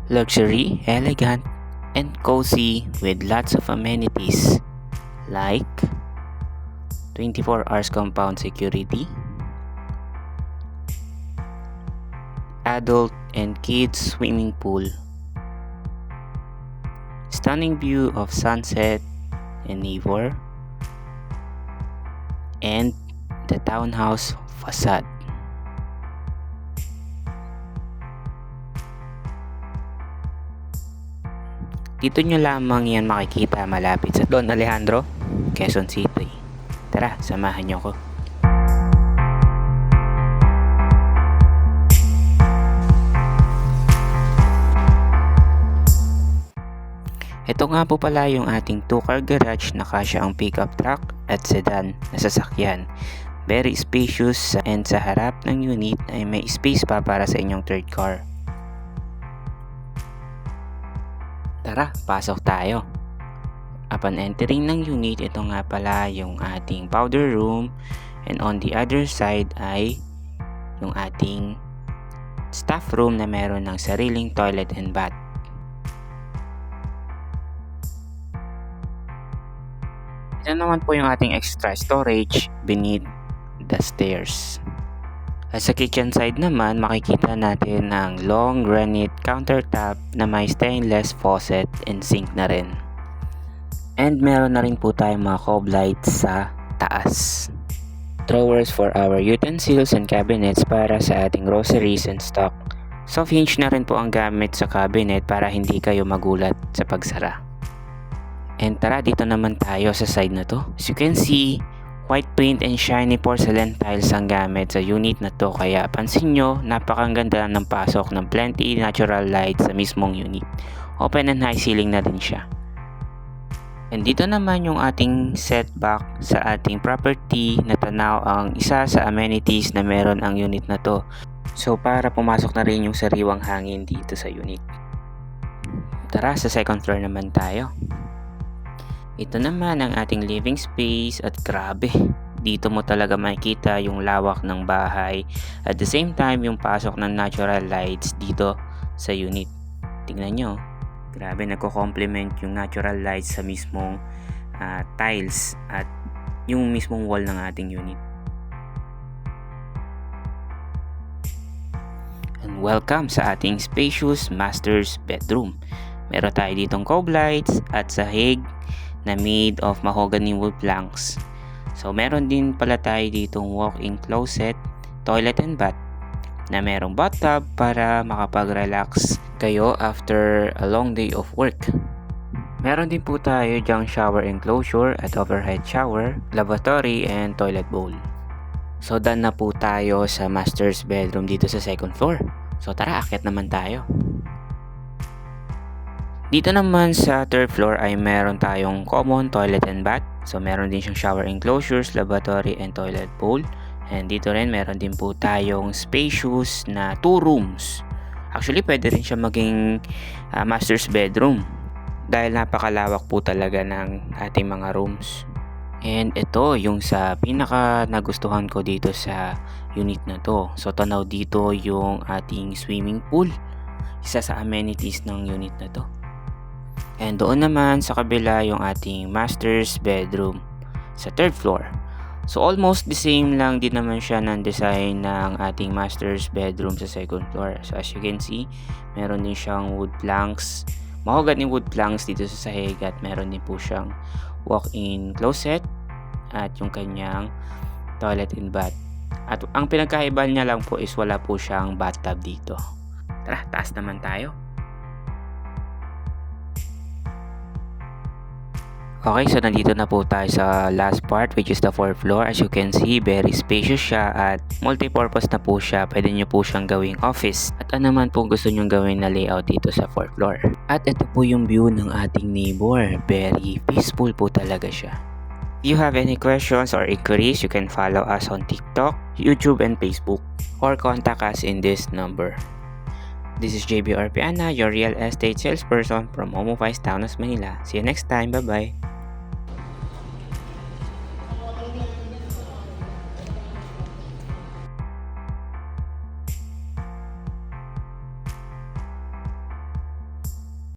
Luxury, elegant, and cozy with lots of amenities like 24 hours compound security, adult and kids swimming pool, stunning view of sunset and Nivor, and the townhouse facade. Dito nyo lamang yan makikita malapit sa Don Alejandro, Quezon City. Tara, samahan nyo ko. Ito nga po pala yung ating 2-car garage na kasya ang pickup truck at sedan na sasakyan. Very spacious and sa harap ng unit ay may space pa para sa inyong third car. Tara, pasok tayo. Upon entering ng unit, ito nga pala yung ating powder room and on the other side ay yung ating staff room na meron ng sariling toilet and bath. Ito naman po yung ating extra storage beneath the stairs. At sa kitchen side naman, makikita natin ang long granite countertop na may stainless faucet and sink na rin. And meron na rin po tayong mga cob lights sa taas. Drawers for our utensils and cabinets para sa ating groceries and stock. Soft hinge na rin po ang gamit sa cabinet para hindi kayo magulat sa pagsara. And tara, dito naman tayo sa side na to. As you can see, white paint and shiny porcelain tiles ang gamit sa unit na to, kaya pansin nyo, napakaganda ng pasok ng plenty natural light sa mismong unit. Open and high ceiling na din siya. And dito naman yung ating setback sa ating property na tanaw ang isa sa amenities na meron ang unit na to. So para pumasok na rin yung sariwang hangin dito sa unit. Tara, sa second floor naman tayo. Ito naman ang ating living space at grabe, dito mo talaga makikita yung lawak ng bahay at the same time yung pasok ng natural lights dito sa unit. Tingnan nyo, grabe, nagko-complement yung natural lights sa mismong tiles at yung mismong wall ng ating unit. And welcome sa ating spacious master's bedroom. Meron tayo ditong cob lights at sahig na made of mahogany wood planks. So meron din pala tayo ditong walk-in closet, toilet and bath na merong bathtub para makapag-relax kayo after a long day of work. Meron din po tayo dyang shower enclosure at overhead shower, lavatory and toilet bowl. So done na po tayo sa master's bedroom dito sa second floor. So tara, akyat naman tayo. Dito naman sa third floor ay meron tayong common toilet and bath. So meron din siyang shower enclosures, lavatory and toilet bowl. And dito rin meron din po tayong spacious na 2 rooms. Actually pwede rin siya maging master's bedroom dahil napakalawak po talaga ng ating mga rooms. And ito yung sa pinaka nagustuhan ko dito sa unit na to. So tanaw dito yung ating swimming pool. Isa sa amenities ng unit na to. And doon naman sa kabila yung ating master's bedroom sa third floor. So almost the same lang din naman siya ng design ng ating master's bedroom sa second floor. So as you can see, meron din siyang wood planks, mahogany wood planks dito sa sahig at meron din po siyang walk-in closet at yung kanyang toilet and bath. At ang pinagkaiba niya lang po is wala po siyang bathtub dito. Tara, taas naman tayo. Okay, so nandito na po tayo sa last part which is the 4th floor. As you can see, very spacious siya at multi-purpose na po siya. Pwede nyo po siyang gawing office at ano naman po gusto nyo gawin na layout dito sa 4th floor. At ito po yung view ng ating neighbor. Very peaceful po talaga siya. If you have any questions or inquiries, you can follow us on TikTok, YouTube, and Facebook or contact us in this number. This is JB Orpiana, your real estate salesperson from Homo Vice Taunus, Manila. See you next time. Bye-bye.